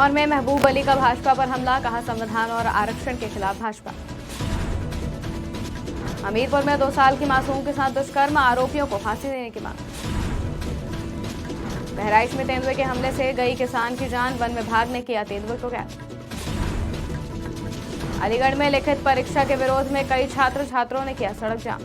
बिजनौर में महबूब अली का भाजपा पर हमला, कहा संविधान और आरक्षण के खिलाफ भाजपा। हमीरपुर में 2 साल की मासूम के साथ दुष्कर्म, आरोपियों को फांसी देने की मांग। बहराइच में तेंदुए के हमले से गई किसान की जान, वन विभाग ने किया तेंदुए को कैद। अलीगढ़ में लिखित परीक्षा के विरोध में कई छात्रों ने किया सड़क जाम।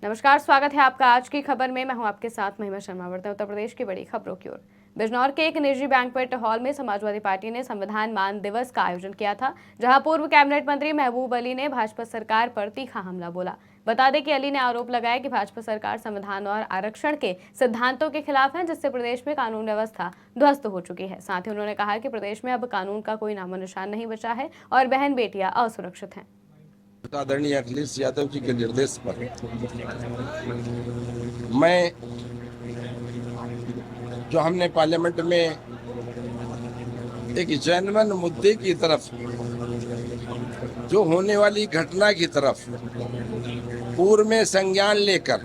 नमस्कार, स्वागत है आपका आज की खबर में। मैं हूं आपके साथ महिमा शर्मा। बढ़ते हैं उत्तर प्रदेश की बड़ी खबरों की ओर। बिजनौर के एक निजी बैंक्वेट हॉल में समाजवादी पार्टी ने संविधान मान दिवस का आयोजन किया था, जहां पूर्व कैबिनेट मंत्री महबूब अली ने भाजपा सरकार पर तीखा हमला बोला। बता दें कि अली ने आरोप लगाया कि भाजपा सरकार संविधान और आरक्षण के सिद्धांतों के खिलाफ है, जिससे प्रदेश में कानून व्यवस्था ध्वस्त हो चुकी है। साथ ही उन्होंने कहा कि प्रदेश में अब कानून का कोई नामो निशान नहीं बचा है और बहन बेटियां असुरक्षित हैं। आदरणीय अखिलेश यादव जी के निर्देश पर मैं जो हमने पार्लियामेंट में एक जेन्युइन मुद्दे की तरफ, जो होने वाली घटना की तरफ पूर्व में संज्ञान लेकर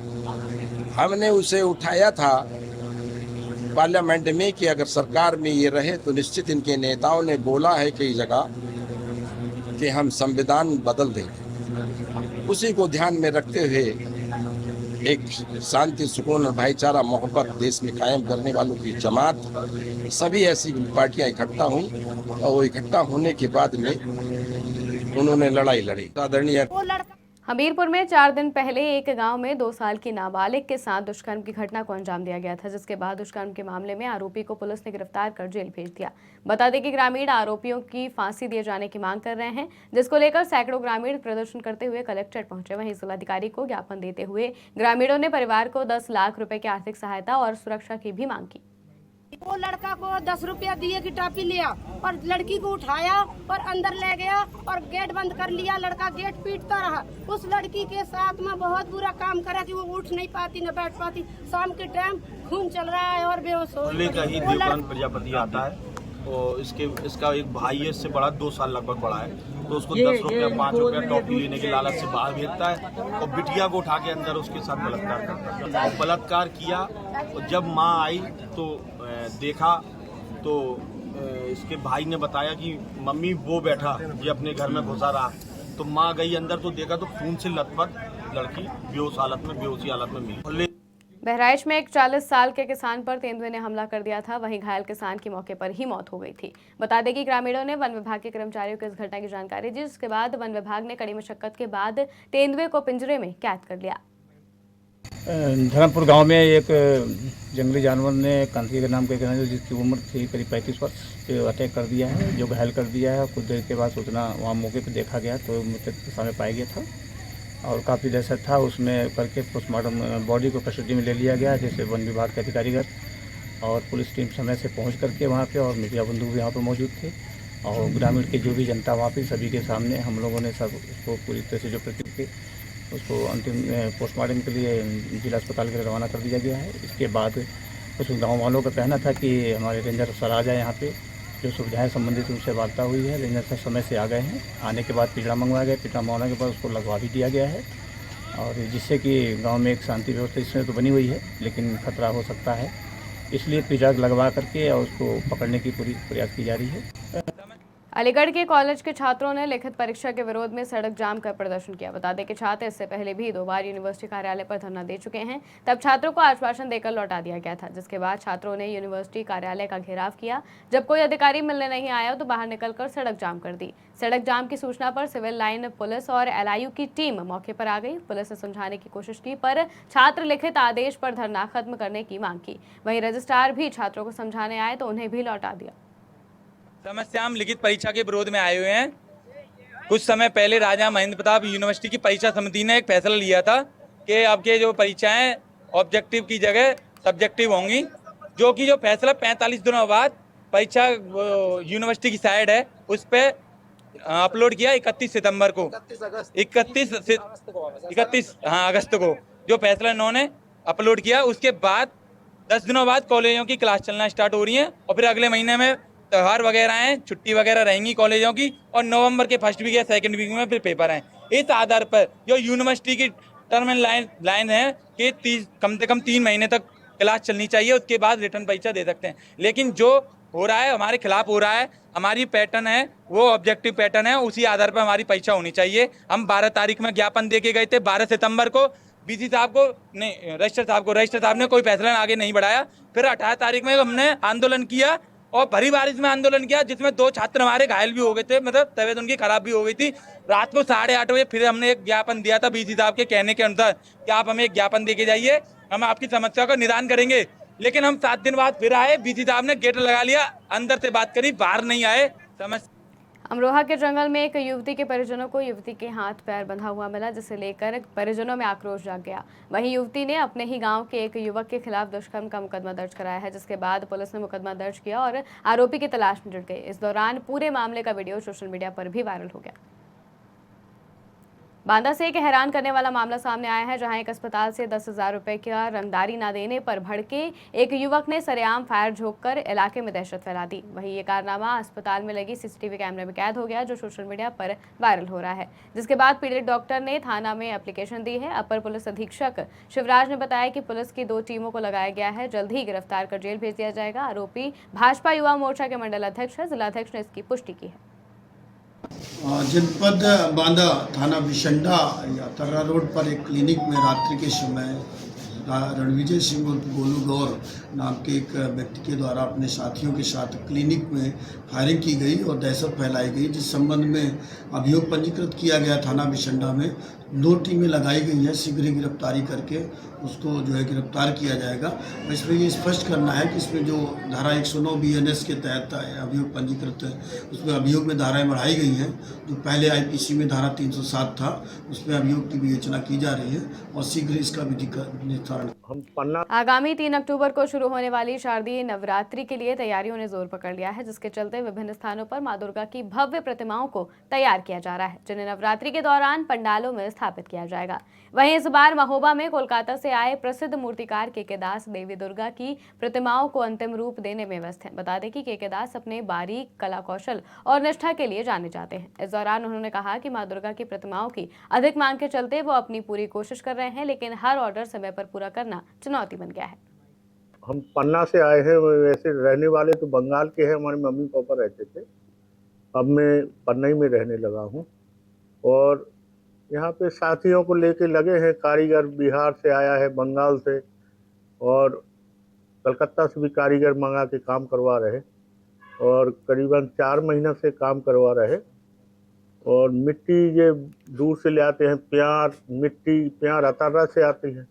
हमने उसे उठाया था पार्लियामेंट में कि अगर सरकार में ये रहे तो निश्चित इनके नेताओं ने बोला है कई जगह कि हम संविधान बदल देंगे। उसी को ध्यान में रखते हुए एक शांति, सुकून और भाईचारा, मोहब्बत देश में कायम करने वालों की जमात, सभी ऐसी पार्टियां इकट्ठा हुई और वो इकट्ठा होने के बाद में उन्होंने लड़ाई लड़ी। आदरणीय हमीरपुर में 4 दिन पहले एक गांव में 2 साल की नाबालिग के साथ दुष्कर्म की घटना को अंजाम दिया गया था, जिसके बाद दुष्कर्म के मामले में आरोपी को पुलिस ने गिरफ्तार कर जेल भेज दिया। बता दें कि ग्रामीण आरोपियों की फांसी दिए जाने की मांग कर रहे हैं, जिसको लेकर सैकड़ों ग्रामीण प्रदर्शन करते हुए कलेक्ट्रेट पहुंचे। वहीं जिलाधिकारी को ज्ञापन देते हुए ग्रामीणों ने परिवार को 10 लाख रुपए की आर्थिक सहायता और सुरक्षा की भी मांग की। वो लड़का को 10 रुपया दिए की टॉफी लिया और लड़की को उठाया और अंदर ले गया और गेट बंद कर लिया। लड़का गेट पीटता रहा। उस लड़की के साथ में बहुत बुरा काम करा कि वो उठ नहीं पाती, न बैठ पाती। शाम के टाइम खून चल रहा है और बेहोश हो गई। प्रजापति आता है और इसका एक भाई है, इससे बड़ा 2 साल लगभग बड़ा है, तो उसको 10 रुपया 5 रुपया टॉफी लेने के लालच से बाहर भेजता है और बिटिया को उठा के अंदर उसके साथ बलात्कार करता है। बलात्कार किया और जब माँ आई तो देखा तो इसके भाई ने बताया कि मम्मी वो बैठा, ये अपने घर में घुसा रहा। तो माँ गई अंदर तो देखा तो खून से लथपथ लड़की बेहोशी हालत में मिली। बहराइच में एक 40 साल के किसान पर तेंदुए ने हमला कर दिया था। वहीं घायल किसान की मौके पर ही मौत हो गई थी। बता दें कि ग्रामीणों ने वन विभाग के कर्मचारियों को इस घटना की जानकारी दी, जिसके बाद वन विभाग ने कड़ी मशक्कत के बाद तेंदुए को पिंजरे में कैद कर लिया। धर्मपुर गांव में एक जंगली जानवर ने कंथी के नाम के जिसकी उम्र थी करीब 35 वर्ष पे अटैक कर दिया है, जो घायल कर दिया है। कुछ देर के बाद सूचना वहाँ मौके पर देखा गया तो मृतक के सामने पाया गया था और काफ़ी दहशत था। उसमें करके पोस्टमार्टम बॉडी को कस्टडी में ले लिया गया, जैसे वन विभाग के अधिकारीगण और पुलिस टीम समय से पहुँच करके वहाँ पर, और मीडिया बंधु भी यहाँ पर मौजूद थे और ग्रामीण की जो भी जनता वहाँ पर, सभी के सामने हम लोगों ने सब उसको पूरी तरह से जो प्रकृति उसको अंतिम पोस्टमार्टम के लिए जिला अस्पताल के लिए रवाना कर दिया गया है। इसके बाद कुछ गांव वालों का कहना था कि हमारे रेंजर सर आ जाए यहाँ पे, जो सुविधाएं संबंधित उनसे वार्ता हुई है। रेंजर सर समय से आ गए हैं। आने के बाद पिंजरा मंगवाया गया, पिंजरा मंगवाने के बाद उसको लगवा भी दिया गया है और जिससे कि गाँव में एक शांति व्यवस्था इसमें तो बनी हुई है, लेकिन खतरा हो सकता है, इसलिए पिंजरा लगवा करके और उसको पकड़ने की पूरी प्रयास की जा रही है। अलीगढ़ के कॉलेज के छात्रों ने लिखित परीक्षा के विरोध में सड़क जाम कर प्रदर्शन किया। बता दें कि छात्र इससे पहले भी 2 बार यूनिवर्सिटी कार्यालय पर धरना दे चुके हैं। तब छात्रों को आश्वासन देकर लौटा दिया गया था, जिसके बाद छात्रों ने यूनिवर्सिटी कार्यालय का घेराव किया। जब कोई अधिकारी मिलने नहीं आया तो बाहर निकलकर सड़क जाम कर दी। सड़क जाम की सूचना पर सिविल लाइन पुलिस और LIU की टीम मौके पर आ गई। पुलिस ने समझाने की कोशिश की, पर छात्र लिखित आदेश पर धरना खत्म करने की मांग की। वहीं रजिस्ट्रार भी छात्रों को समझाने आए तो उन्हें भी लौटा दिया। समस्या हम लिखित परीक्षा के विरोध में आए हुए हैं। कुछ समय पहले राजा महेंद्र प्रताप यूनिवर्सिटी की परीक्षा समिति ने एक फैसला लिया था कि आपके जो परीक्षाएं ऑब्जेक्टिव की जगह सब्जेक्टिव होंगी, जो फैसला 45 दिनों बाद परीक्षा यूनिवर्सिटी की साइट है उस पर अपलोड किया 31 सितंबर को, 31 अगस्त को जो फैसला इन्होंने अपलोड किया। उसके बाद 10 दिनों बाद कॉलेजों की क्लास चलना स्टार्ट हो रही है और फिर अगले महीने में त्योहार वगैरह हैं, छुट्टी वगैरह रहेंगी कॉलेजों की और नवंबर के फर्स्ट वीक या सेकंड वीक में फिर पेपर हैं। इस आधार पर जो यूनिवर्सिटी की टर्म एंड लाइन है कि कम से कम 3 महीने तक क्लास चलनी चाहिए, उसके बाद रिटर्न परीक्षा दे सकते हैं। लेकिन जो हो रहा है हमारे खिलाफ हो रहा है, हमारी पैटर्न है वो ऑब्जेक्टिव पैटर्न है, उसी आधार पर हमारी परीक्षा होनी चाहिए। हम 12 तारीख में ज्ञापन दे के गए थे, 12 सितंबर को बीसी साहब को नहीं, रजिस्टर साहब ने कोई फैसला आगे नहीं बढ़ाया। फिर 18 तारीख में हमने आंदोलन किया और भरी बारिश में आंदोलन किया, जिसमें 2 छात्र हमारे घायल भी हो गए थे, मतलब तबीयत उनकी खराब भी हो गई थी। रात को 8:30 बजे फिर हमने एक ज्ञापन दिया था बीसी साहब के कहने के अनुसार कि आप हमें एक ज्ञापन दे के जाइए, हम आपकी समस्या का निदान करेंगे। लेकिन हम 7 दिन बाद फिर आए, बीसी साहब ने गेट लगा लिया, अंदर से बात करी, बाहर नहीं आए। अमरोहा के जंगल में एक युवती के परिजनों को युवती के हाथ पैर बंधा हुआ मिला, जिसे लेकर परिजनों में आक्रोश जाग गया। वहीं युवती ने अपने ही गांव के एक युवक के खिलाफ दुष्कर्म का मुकदमा दर्ज कराया है, जिसके बाद पुलिस ने मुकदमा दर्ज किया और आरोपी की तलाश में जुट गई। इस दौरान पूरे मामले का वीडियो सोशल मीडिया पर भी वायरल हो गया। बांदा से एक हैरान करने वाला मामला सामने आया है, जहां एक अस्पताल से 10,000 रुपए का रंगदारी न देने पर भड़के एक युवक ने सरेआम फायर झोंककर इलाके में दहशत फैला दी। वहीं ये कारनामा अस्पताल में लगी सीसीटीवी कैमरे में कैद हो गया, जो सोशल मीडिया पर वायरल हो रहा है। जिसके बाद पीड़ित डॉक्टर ने थाना में एप्लीकेशन दी है। अपर पुलिस अधीक्षक शिवराज ने बताया कि पुलिस की 2 टीमों को लगाया गया है, जल्द ही गिरफ्तार कर जेल भेज दिया जाएगा। आरोपी भाजपा युवा मोर्चा के मंडल अध्यक्ष है। जिलाध्यक्ष ने इसकी पुष्टि की है। जनपद बांदा थाना बिशंडा या तर्रा रोड पर एक क्लिनिक में रात्रि के समय रणविजय सिंह उर्फ गोलू गौर नाम के एक व्यक्ति के द्वारा अपने साथियों के साथ क्लिनिक में फायरिंग की गई और दहशत फैलाई गई, जिस संबंध में अभियोग पंजीकृत किया गया थाना बिशंडा में। 2 टीमें लगाई गई हैं, शीघ्र ही गिरफ्तारी करके उसको जो है गिरफ्तार किया जाएगा। इसमें ये स्पष्ट करना है कि इसमें जो धारा 109 BNS के तहत अभियोग पंजीकृत है, उसमें अभियोग में धाराएं बढ़ाई गई हैं। जो पहले IPC में धारा 307 था, उसमें अभियोग की विवेचना की जा रही है और शीघ्र इसका विधिक निस्तारण। आगामी 3 अक्टूबर को शुरू होने वाली शारदीय नवरात्रि के लिए तैयारियों ने जोर पकड़ लिया है, जिसके चलते विभिन्न स्थानों पर मां दुर्गा की भव्य प्रतिमाओं को तैयार किया जा रहा है, जिन्हें नवरात्रि के दौरान पंडालों में स्थापित किया जाएगा। वहीं इस बार महोबा में कोलकाता से आए प्रसिद्ध मूर्तिकार के दास देवी दुर्गा की प्रतिमाओं को अंतिम रूप देने में व्यस्त हैं। बता दें कि के दास अपने बारीक कला कौशल और निष्ठा के लिए जाने जाते हैं। इस दौरान उन्होंने कहा कि मां दुर्गा की प्रतिमाओं की अधिक मांग के चलते वो अपनी पूरी कोशिश कर रहे हैं, लेकिन हर ऑर्डर समय पर पूरा करना चुनौती बन गया है। हम पन्ना से आए हैं, वैसे रहने वाले तो बंगाल के हैं, हमारे मम्मी पापा रहते थे। अब मैं पन्ना ही में रहने लगा हूँ और यहाँ पे साथियों को लेके लगे हैं। कारीगर बिहार से आया है, बंगाल से, और कलकत्ता से भी कारीगर मंगा के काम करवा रहे और करीबन 4 महीना से काम करवा रहे। और मिट्टी ये दूर से ले आते हैं, प्यार अतारा से आती है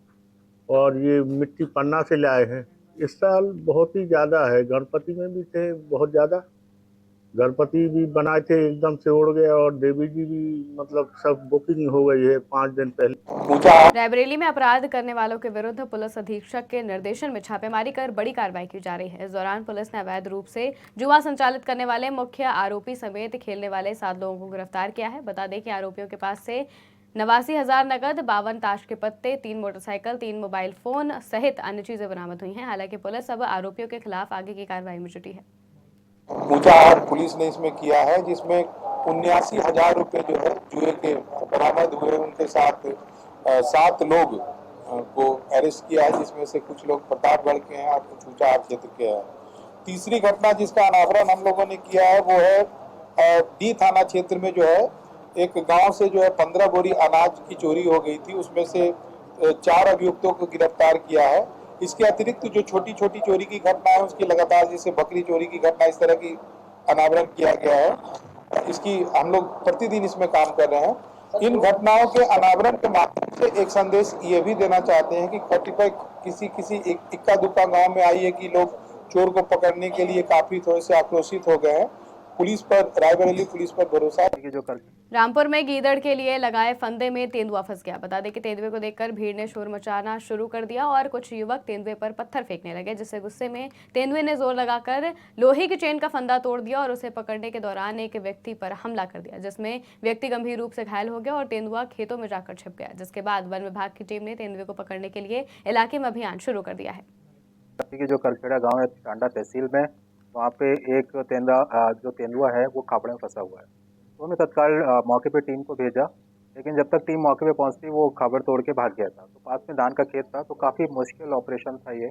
और ये मिट्टी पन्ना से ले आए हैं। इस साल बहुत ही ज़्यादा है, गणपति में भी थे बहुत ज़्यादा, गणपति भी बनाए थे एकदम से उड़ गया और देवी जी भी मतलब सब बुकिंग हो गई है 5 दिन पहले। रायबरेली में अपराध करने वालों के विरुद्ध पुलिस अधीक्षक के निर्देशन में छापेमारी कर बड़ी कार्रवाई की जा रही है। इस दौरान पुलिस ने अवैध रूप से जुआ संचालित करने वाले मुख्य आरोपी समेत खेलने वाले 7 लोगों को गिरफ्तार किया है। बता दें कि आरोपियों के पास से 89,000 नकद, 52 ताश के पत्ते, 3 मोटरसाइकिल, 3 मोबाइल फोन सहित अन्य चीजें बरामद हुई हैं। हालांकि पुलिस अब आरोपियों के खिलाफ आगे की कार्रवाई में जुटी है। पूछताछ पुलिस ने इसमें किया है, जिसमें 79,000 रुपए जो है जुए के बरामद हुए। उनके साथ 7 लोग को अरेस्ट किया है, जिसमें से कुछ लोग प्रतापगढ़ के हैं और कुछ ऊंचाहार क्षेत्र के हैं। तीसरी घटना जिसका अनावरण हम लोगों ने किया है वो है डी थाना क्षेत्र में जो है एक गांव से जो है 15 बोरी अनाज की चोरी हो गई थी। उसमें से 4 अभियुक्तों को गिरफ्तार किया है। इसके अतिरिक्त जो छोटी छोटी चोरी की घटना है उसकी लगातार, जैसे बकरी चोरी की घटना, इस तरह की अनावरण किया गया है। इसकी हम लोग प्रतिदिन इसमें काम कर रहे हैं। इन घटनाओं के अनावरण के माध्यम से एक संदेश ये भी देना चाहते हैं कि कतिपय किसी इक्का दुक्का गांव में आई है कि लोग चोर को पकड़ने के लिए काफी थोड़े से आक्रोशित हो गए हैं। पुलिस पर, रायबरेली पुलिस पर भरोसा जो कर। रामपुर में गीदड़ के लिए लगाए फंदे में तेंदुआ फंस गया। बता दें कि तेंदुए को देखकर भीड़ ने शोर मचाना शुरू कर दिया और कुछ युवक तेंदुए पर पत्थर फेंकने लगे, जिससे गुस्से में तेंदुए ने जोर लगाकर लोहे की चेन का फंदा तोड़ दिया और उसे पकड़ने के दौरान एक व्यक्ति पर हमला कर दिया, जिसमें व्यक्ति गंभीर रूप से घायल हो गया और तेंदुआ खेतों में जाकर छिप गया। जिसके बाद वन विभाग की टीम ने तेंदुए को पकड़ने के लिए इलाके में अभियान शुरू कर दिया है। जो करखेड़ा गाँव है टांडा तहसील में, वहाँ पे एक तेंदुआ है वो खापड़े में फंसा हुआ है। तो उन्होंने तत्काल मौके पे टीम को भेजा, लेकिन जब तक टीम मौके पे पहुंचती वो खाबर तोड़ के भाग गया था। तो पास में धान का खेत था, तो काफ़ी मुश्किल ऑपरेशन था ये।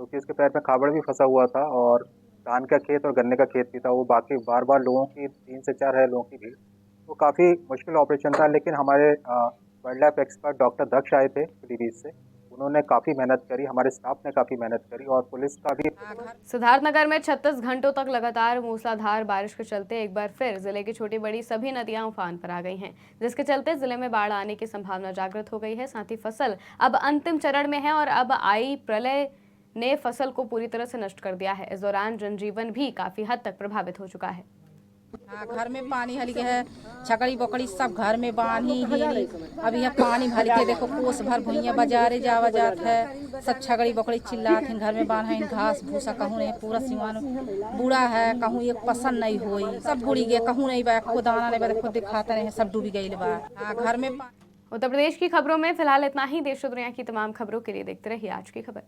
क्योंकि उसके पैर में खाबड़ भी फंसा हुआ था और धान का खेत और गन्ने का खेत भी था। वो बाकी बार बार लोगों की 3 से 4 है लोगों की भीड़, वो काफ़ी मुश्किल ऑपरेशन था। लेकिन हमारे वाइल्ड लाइफ एक्सपर्ट डॉक्टर दक्ष आए थे पीलीभीत से, उन्होंने काफ़ी मेहनत करी, हमारे स्टाफ ने काफ़ी मेहनत करी और पुलिस का भी। सिद्धार्थनगर में 36 घंटों तक लगातार मूसलाधार बारिश के चलते एक बार फिर जिले की छोटी बड़ी सभी नदियां उफान पर आ गई हैं, जिसके चलते जिले में बाढ़ आने की संभावना जागृत हो गई है। साथ ही फसल अब अंतिम चरण में है और अब आई प्रलय ने फसल को पूरी तरह से नष्ट कर दिया है। इस दौरान जनजीवन भी काफी हद तक प्रभावित हो चुका है। हाँ, घर में पानी हल गया है, छकड़ी बकड़ी सब घर में बांधी ही। अब यहाँ पानी भर के देखो कोस भर भुइया बाजारे जावा जात है, सब छकड़ी बकड़ी चिल्लात हैं, घर में बांधा है, घास भूसा कहूँ नहीं, पूरा सिवान बूढ़ा है, कहूँ एक पसंद नहीं हुई, सब बुड़ी गया, कहूँ नहीं बा, को दाना नहीं बा, खुद दिखाते नहीं, सब डूबी गई बा। हाँ, घर में। उत्तर प्रदेश की खबरों में फिलहाल इतना ही। देश और दुनिया की तमाम खबरों के लिए देखते रहिए आज की खबर।